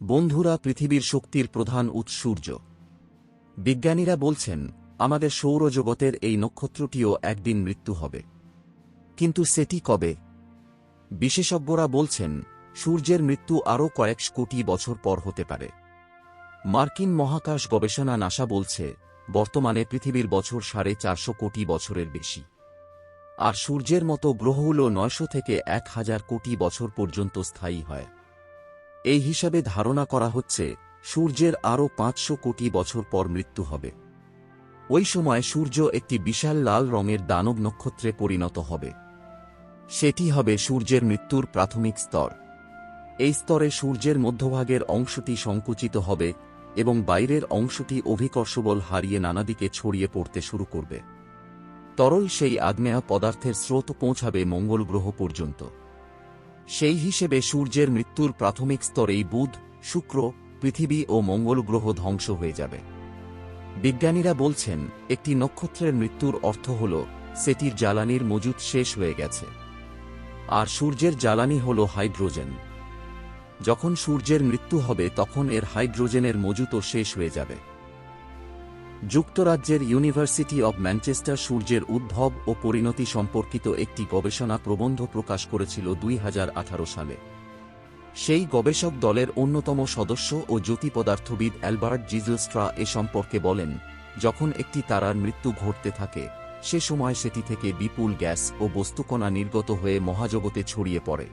বন্ধুরা, পৃথিবীর শক্তির প্রধান উৎস সূর্য। বিজ্ঞানীরা বলছেন আমাদের সৌরজগতের এই নক্ষত্রটিও একদিন মৃত্যু হবে। কিন্তু সেটি কবে? বিশেষজ্ঞরা বলছেন সূর্যের মৃত্যু আরও কয়েক কোটি বছর পর হতে পারে। মার্কিন মহাকাশ গবেষণা নাসা বলছে বর্তমানে পৃথিবীর বছর 450 কোটি বছরের বেশি, আর সূর্যের মতো গ্রহগুলো 900 থেকে 1000 কোটি বছর পর্যন্ত স্থায়ী হয়। এই হিসাবে ধারণা করা হচ্ছে সূর্যের আরও 500 কোটি বছর পর মৃত্যু হবে। ওই সময় সূর্য একটি বিশাল লাল রঙের দানব নক্ষত্রে পরিণত হবে। সেটি হবে সূর্যের মৃত্যুর প্রাথমিক স্তর। এই স্তরে সূর্যের মধ্যভাগের অংশটি সংকুচিত হবে এবং বাইরের অংশটি অভিকর্ষবল হারিয়ে নানাদিকে ছড়িয়ে পড়তে শুরু করবে। তরল সেই আগ্নেয় পদার্থের স্রোত পৌঁছাবে মঙ্গল গ্রহ পর্যন্ত। সেই হিসেবে সূর্যের মৃত্যুর প্রাথমিক স্তরেই বুধ, শুক্র, পৃথিবী ও মঙ্গল গ্রহ ধ্বংস হয়ে যাবে। বিজ্ঞানীরা বলছেন একটি নক্ষত্রের মৃত্যুর অর্থ হল সেটির জ্বালানির মজুদ শেষ হয়ে গেছে। আর সূর্যের জ্বালানি হল হাইড্রোজেন। যখন সূর্যের মৃত্যু হবে তখন এর হাইড্রোজেনের মজুতও শেষ হয়ে যাবে। যুক্তরাজ্যের ইউনিভার্সিটি অব ম্যানচেস্টার সূর্যের উদ্ভব ও পরিণতি সম্পর্কিত একটি গবেষণা প্রবন্ধ প্রকাশ করেছিল 2018 সালে। সেই গবেষক দলের অন্যতম সদস্য ও জ্যোতিপদার্থবিদ অ্যালবার্ট জিজলস্ট্রা এ সম্পর্কে বলেন, যখন একটি তারার মৃত্যু ঘটতে থাকে সে সময় সেটি থেকে বিপুল গ্যাস ও বস্তুকণা নির্গত হয়ে মহাজগতে ছড়িয়ে পড়ে।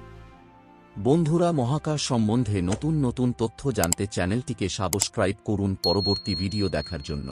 বন্ধুরা, মহাকাশ সম্বন্ধে নতুন নতুন তথ্য জানতে চ্যানেলটিকে সাবস্ক্রাইব করুন পরবর্তী ভিডিও দেখার জন্য।